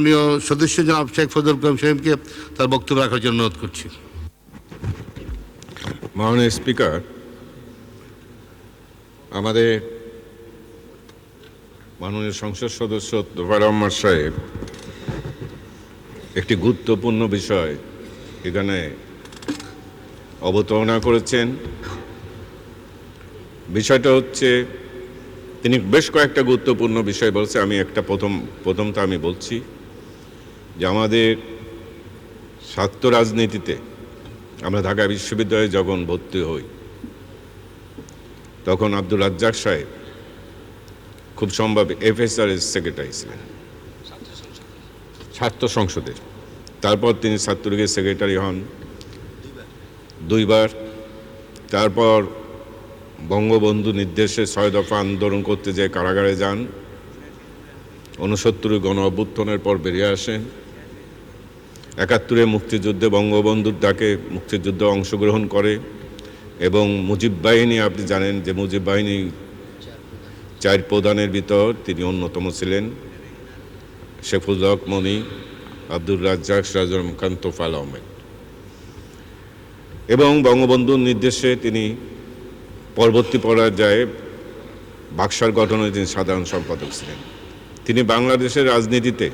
মাননীয় সদস্য জনাব শেখ ফজলুল করিম সাহেবকে তার বক্তব্য রাখার জন্য অনুরোধ করছি। মাননীয় স্পিকার, আমাদের মাননীয় সংসদ সদস্য তোফায়েল আহমদ সাহেব একটি গুরুত্বপূর্ণ বিষয় এখানে অবতারণা করেছেন। বিষয়টা হচ্ছে, তিনি বেশ কয়েকটা গুরুত্বপূর্ণ বিষয় বলছে। আমি একটা প্রথমটা আমি বলছি যে আমাদের ছাত্র রাজনীতিতে আমরা ঢাকা বিশ্ববিদ্যালয়ে যখন ভর্তি হই তখন আব্দুর রাজ্জাক সাহেব খুব সম্ভব এফএসআর-এর সেক্রেটারি ছিলেন, ছাত্র সংসদের। তারপর তিনি ছাত্রলীগের সেক্রেটারি হন দুইবার। তারপর বঙ্গবন্ধু নির্দেশে 6 দফা আন্দোলন করতে যেয়ে কারাগারে যান। 69 গণ অভ্যুত্থানের পর বেরিয়ে আসেন। 71 মুক্তিযুদ্ধে বঙ্গবন্ধুর ডাকে মুক্তিযুদ্ধে অংশগ্রহণ করে এবং মুজিব বাহিনী, আপনি জানেন যে মুজিব বাহিনী 4 প্রধানের ভিতর তিনি অন্যতম ছিলেন। শেফুল হক মনি, আব্দুর রাজ্জাক, সিরাজুল খান, তোফায়েল আহমেদ। এবং বঙ্গবন্ধুর নির্দেশে তিনি পরবর্তী পর্যায়ে বাকশাল গঠনের তিনি সাধারণ সম্পাদক ছিলেন। তিনি বাংলাদেশের রাজনীতিতে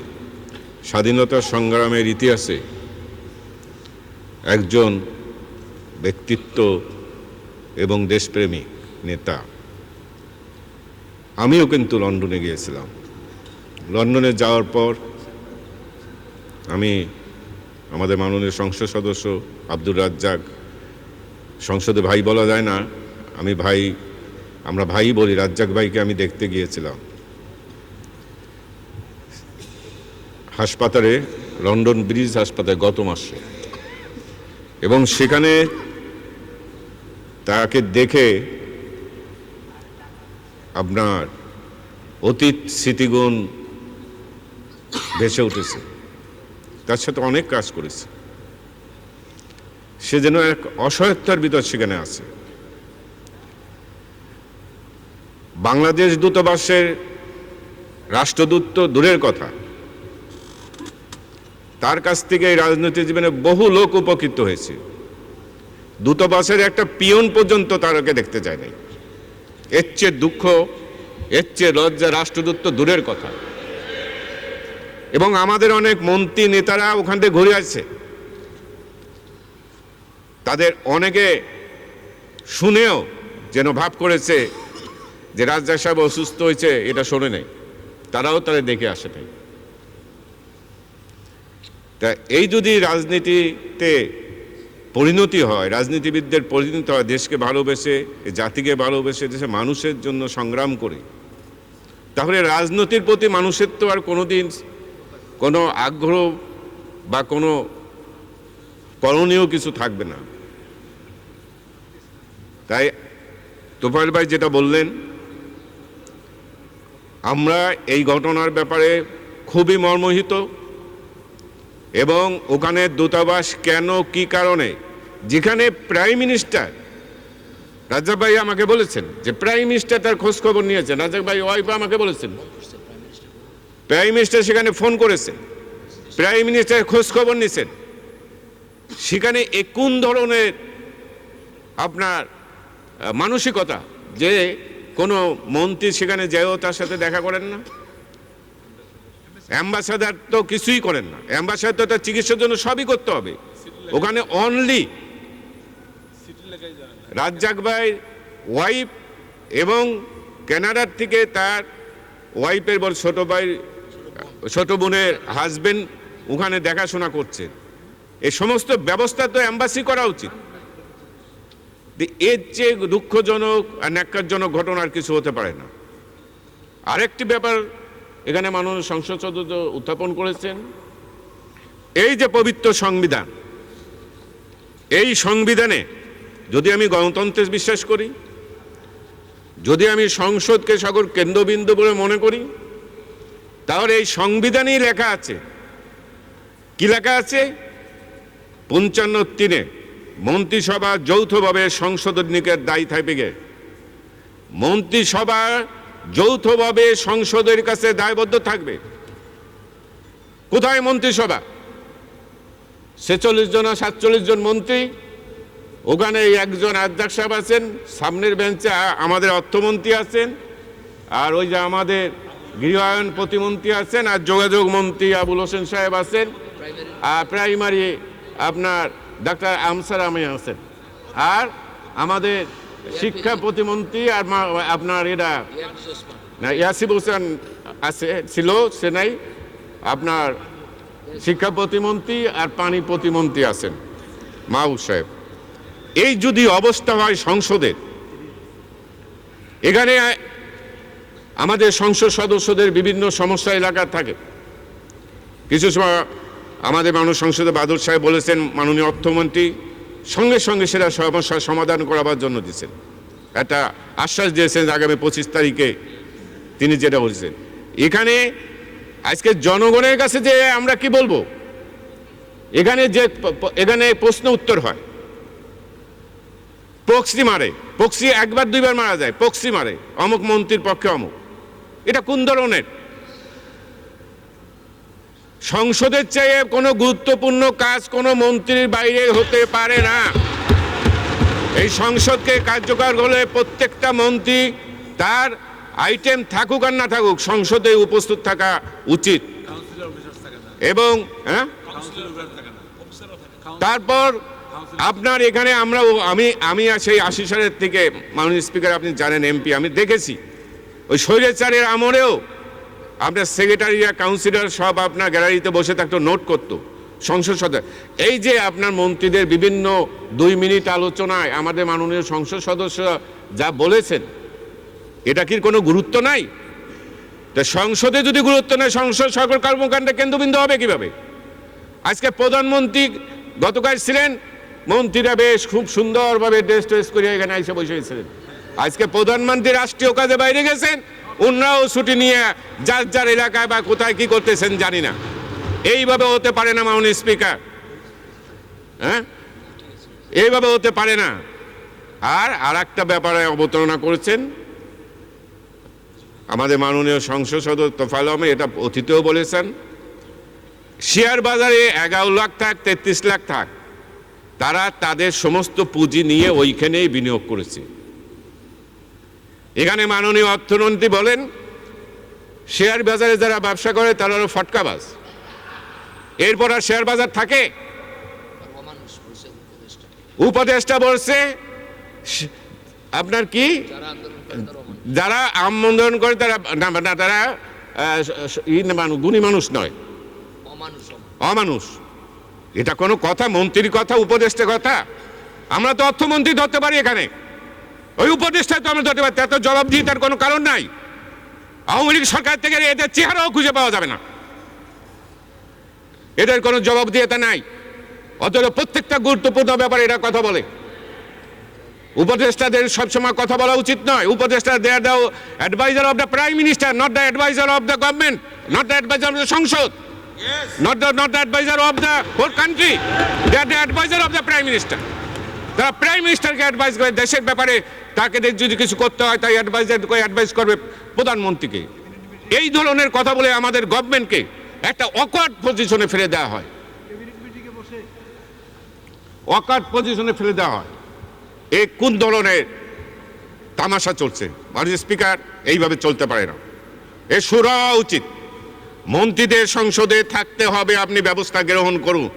স্বাধীনতা সংগ্রামের ইতিহাসে একজন ব্যক্তিত্ব এবং দেশপ্রেমিক নেতা। আমিও কিন্তু লন্ডনে গিয়েছিলাম। লন্ডনে যাওয়ার পর আমি আমাদের মাননীয় সংসদ সদস্য আব্দুর রাজ্জাক, সংসদে ভাই বলা যায় না, আমরা ভাই বলি, রাজ্জাক ভাইকে আমি দেখতে গিয়েছিলাম হাসপাতালে, লন্ডন ব্রিজ হাসপাতালে গত মাসে। এবং সেখানে তাকে দেখে আপনার অতীত স্মৃতিগুণ ভেসে উঠেছে। তার সাথে অনেক কাজ করেছে। সে যেন এক অসহায়তার ভিতর সেখানে আছে। বাংলাদেশ দূতাবাসের রাষ্ট্রদূত তো দূরের কথা, তার কাছ থেকে এই রাজনৈতিক জীবনে বহু লোক উপকৃত হয়েছে। দূতাবাসের একটা পিয়ন পর্যন্ত তারকে দেখতে যায় নাই। এর চেয়ে দুঃখ, এর চেয়ে লজ্জা রাষ্ট্রদূত তো দূরের কথা। এবং আমাদের অনেক মন্ত্রী নেতারা ওখান থেকে ঘুরে আসছে। তাদের অনেকে শুনেও যেন ভাব করেছে যে রাজ্জাক সাহেব অসুস্থ হয়েছে, এটা শোনে নাই, তারাও তাদের দেখে আসে নাই। তা এই যদি রাজনীতিতে পরিণতি হয়, রাজনীতিবিদদের পরিণতি হয় দেশকে ভালোবেসে, জাতিকে ভালোবেসে, দেশের মানুষের জন্য সংগ্রাম করে, তাহলে রাজনীতির প্রতি মানুষের তো আর কোনোদিন কোনো আগ্রহ বা কোনো করণীয় কিছু থাকবে না। তাই তোফায়েল ভাই যেটা বললেন, আমরা এই ঘটনার ব্যাপারে খুবই মর্মাহত। এবং ওখানে দূতাবাস কেন, কি কারণে, যেখানে প্রাইম মিনিস্টার, রাজ্জাক ভাই আমাকে বলেছেন যে প্রাইম মিনিস্টার তার খোঁজ খবর নিয়েছেন, রাজ্জাক ভাই ওয়াইফ আমাকে বলেছেন প্রাইম মিনিস্টার সেখানে ফোন করেছেন, প্রাইম মিনিস্টার খোঁজ খবর নিয়েছেন। সেখানে কোন ধরনের আপনার মানসিকতা যে কোনো মন্ত্রী সেখানে যেও তার সাথে দেখা করেন না? অ্যাম্বাসাডার তো কিছুই করেন না। অ্যাম্বাসাডার তো তার চিকিৎসার জন্য সবই করতে হবে। ওখানে অনলি রাজ্জাক ভাই ওয়াইফ এবং কানাডার থেকে তার ওয়াইফের বল ছোট ভাই, ছোট বোনের হাজবেন্ড ওখানে দেখাশোনা করছেন। এই সমস্ত ব্যবস্থা তো অ্যাম্বাসি করা উচিত। এর চেয়ে দুঃখজনক আর ন্যাক্কারজনক ঘটনা আর কিছু হতে পারে না। আরেকটি ব্যাপার এখানে মাননীয় সংসদ সদস্য উত্থাপন করেছেন, এই যে পবিত্র সংবিধান, এই সংবিধানে যদি আমি গণতন্ত্রে বিশ্বাস করি, যদি আমি সংসদকে সকল কেন্দ্রবিন্দু বলে মনে করি, তাহলে এই সংবিধানেই লেখা আছে, কি লেখা আছে? 55(3) মন্ত্রিসভা যৌথভাবে সংশোধনীর দায়ী থাকবে। মন্ত্রিসভা যৌথভাবে সংসদের কাছে দায়বদ্ধ থাকবে। কোথায় মন্ত্রিসভা? 46 জন আর 47 জন মন্ত্রী, ওখানে একজন আধ্যাত্ম সাহেব আছেন, সামনের বেঞ্চে আমাদের অর্থমন্ত্রী আছেন, আর ওই যে আমাদের গৃহায়ন প্রতিমন্ত্রী আছেন, আর যোগাযোগ মন্ত্রী আবুল হোসেন সাহেব আছেন, আর প্রাইমারি আপনার ডাক্তার আমসার আমি আছেন, আর আমাদের শিক্ষা প্রতিমন্ত্রী আর আপনার এরা না ইয়াসিব হোসেন আছে, ছিল সে নাই, আপনার শিক্ষা প্রতিমন্ত্রী আর পানি প্রতিমন্ত্রী আছেন মাহবুব সাহেব। এই যদি অবস্থা হয় সংসদের, এখানে আমাদের সংসদ সদস্যদের বিভিন্ন সমস্যা এলাকা থাকে। কিছু সময় আমাদের মাননীয় সংসদে বাদল সাহেব বলেছেন, মাননীয় অর্থমন্ত্রী সঙ্গে সঙ্গে সেটা সমস্যার সমাধান করাবার জন্য দিয়েছেন, একটা আশ্বাস দিয়েছেন আগামী 25 তারিখে তিনি যেটা বলছেন। এখানে আজকে জনগণের কাছে যে আমরা কি বলবো, এখানে প্রশ্ন উত্তর হয়, প্রক্সি মারে, প্রক্সি একবার দুইবার মারা যায়, প্রক্সি মারে অমুক মন্ত্রীর পক্ষে অমুক। এটা কোন ধরনের? সংসদের চেয়ে কোনো গুরুত্বপূর্ণ কাজ কোনো মন্ত্রীর বাইরে হতে পারে না। এই সংসদকে কার্যকর হলে প্রত্যেকটা মন্ত্রী তার আইটেম থাকুক আর না থাকুক সংসদে উপস্থিত থাকা উচিত। এবং তারপর আপনার এখানে আমি সেই 80 সালের থেকে মাননীয় স্পিকার আপনি জানেন এমপি, আমি দেখেছি ওই স্বৈরাচারের আমলেও আপনার সেক্রেটারিরা কাউন্সিলর সব আপনার গ্যালারিতে বসে থাকতো, নোট করতো সংসদ সদস্য। এই যে আপনার মন্ত্রীদের বিভিন্ন 2 মিনিট আলোচনায় আমাদের মাননীয় সংসদ সদস্য যা বলেছেন, এটা কি কোনো গুরুত্ব নাই? তা সংসদে যদি গুরুত্ব নেই, সংসদ সকল কর্মকাণ্ডে কেন্দ্রবিন্দু হবে কিভাবে? আজকে প্রধানমন্ত্রী গতকাল ছিলেন, মন্ত্রীরা বেশ খুব সুন্দরভাবে ড্রেস ট্রেস করে এখানে এসে বসেছিলেন। আজকে প্রধানমন্ত্রী রাষ্ট্রীয় কাজে বাইরে গেছেন, অন্যরাও ছুটি নিয়ে যার যার এলাকায় বা কোথায় কি করতেছেন জানি না। এইভাবে হতে পারে না মাননীয় স্পিকার, হ্যাঁ, এইভাবে হতে পারে না। আর একটা ব্যাপারে অবতারণা করেছেন আমাদের মাননীয় সংসদ সদস্য তোফায়েল আহমেদ, এটা অতীতেও বলেছেন, শেয়ার বাজারে 11 লাখ থাক 33 লাখ থাক, তারা তাদের সমস্ত পুঁজি নিয়ে ওইখানেই বিনিয়োগ করেছে। এখানে মাননীয় অর্থমন্ত্রী বলেন শেয়ার বাজারে যারা ব্যবসা করে তারা হলো ফটকাবাজ। এরপর আর শেয়ার বাজার থাকে? উপদেষ্টা বলছে আপনার কি, যারা আন্দোলন করে তারা গুণী মানুষ নয়, অমানুষ। এটা কোনো কথা? মন্ত্রীর কথা, উপদেষ্টার কথা? আমরা তো অর্থমন্ত্রী ধরতে পারি এখানে, ওই উপদেষ্টা তো আমরা ধরতে পারি, তার তো জবাবদিহিতার কোনো কারণ নাই। আওয়ামী লীগ সরকার থেকে এদের চেহারাও খুঁজে পাওয়া যাবে না, এদের কোনো জবাবদিহিতা নাই। অথচ প্রত্যেকটা গুরুত্বপূর্ণ ব্যাপারে এরা কথা বলে। উপদেষ্টাদের সবসময় কথা বলা উচিত নয়। উপদেষ্টা they are the adviser of the prime minister, not the adviser of the government, not the adviser of the সংসদ, not the advisor of the whole country. They are the advisor of the prime minister. তারা prime মিনিস্টারকে advice করে দেশের ব্যাপারে, তাকে যদি কিছু করতে হয় তাই অ্যাডভাইস করবে প্রধানমন্ত্রীকে। এই ধরনের কথা বলে আমাদের গভর্নমেন্টকে একটা অকওয়ার্ড পজিশনে ফেলে দেওয়া হয়, অকওয়ার্ড পজিশনে ফেলে দেওয়া হয়। এই কোন ধরনের তামাশা চলছে? মাননীয় স্পিকার, এইভাবে চলতে পারে না। এ শুরু হওয়া উচিত। মন্ত্রীদের সংসদে থাকতে হবে, আপনি ব্যবস্থা গ্রহণ করুন।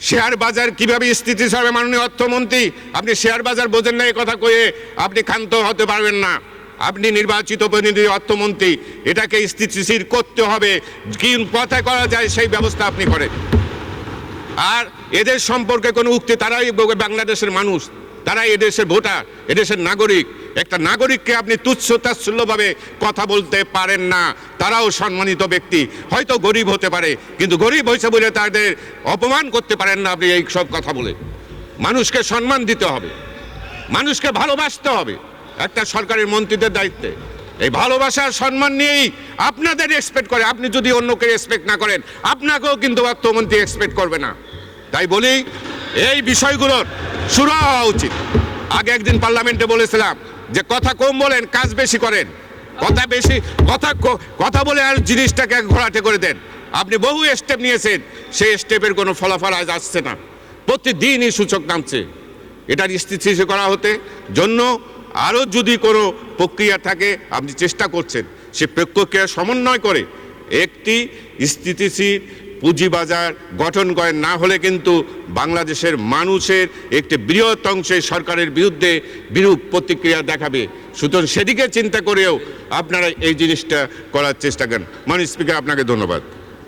শেয়ার বাজার কিভাবে স্থিতিশীল হবে? মাননীয় অর্থমন্ত্রী, আপনি শেয়ার বাজার বোঝেন না, এই কথা কয়ে আপনি ক্ষান্ত হতে পারবেন না। আপনি নির্বাচিত প্রতিনিধি অর্থমন্ত্রী, এটাকে স্থিতিশীল করতে হবে, কি পথে করা যায় সেই ব্যবস্থা আপনি করেন। আর এদের সম্পর্কে কোনো উক্তি, তারাই বাংলাদেশের মানুষ, তারা এদেশের ভোটার, এদেশের নাগরিক। একটা নাগরিককে আপনি তুচ্ছ তাচ্ছিল্যভাবে কথা বলতে পারেন না। তারাও সম্মানিত ব্যক্তি, হয়তো গরিব হতে পারে, কিন্তু গরিব হয়েছে বলে তাদের অপমান করতে পারেন না আপনি এই সব কথা বলে। মানুষকে সম্মান দিতে হবে, মানুষকে ভালোবাসতে হবে, একটা সরকারের মন্ত্রীদের দায়িত্বে। এই ভালোবাসার সম্মান নিয়েই আপনাদের এক্সপেক্ট করে। আপনি যদি অন্যকে এক্সপেক্ট না করেন, আপনাকেও কিন্তু অর্থমন্ত্রী এক্সপেক্ট করবে না। তাই বলি, এই বিষয়গুলোর শুরু হওয়া উচিত। আগে একদিন পার্লামেন্টে বলেছিলাম যে কথা কম বলেন, কাজ বেশি করেন। কথা বলে আর জিনিসটাকে ঘোলাটে করে দেন। আপনি বহু স্টেপ নিয়েছেন, সেই স্টেপের কোনো ফলাফল আজ আসছে না, প্রতিদিনই সূচক নামছে। এটার স্থিতিশীল করা হতে জন্য আরও যদি কোনো প্রক্রিয়া থাকে, আপনি চেষ্টা করছেন সে প্রক্রিয়া সমন্বয় করে একটি স্থিতিশীল পুঁজিবাজার গঠন করেন, না হলে কিন্তু বাংলাদেশের মানুষের একটি বৃহৎ অংশে সরকারের বিরুদ্ধে বিরূপ প্রতিক্রিয়া দেখাবে। সুতরাং সেদিকে চিন্তা করেও আপনারা এই জিনিসটা করার চেষ্টা করেন। মাননীয় স্পিকার, আপনাকে ধন্যবাদ।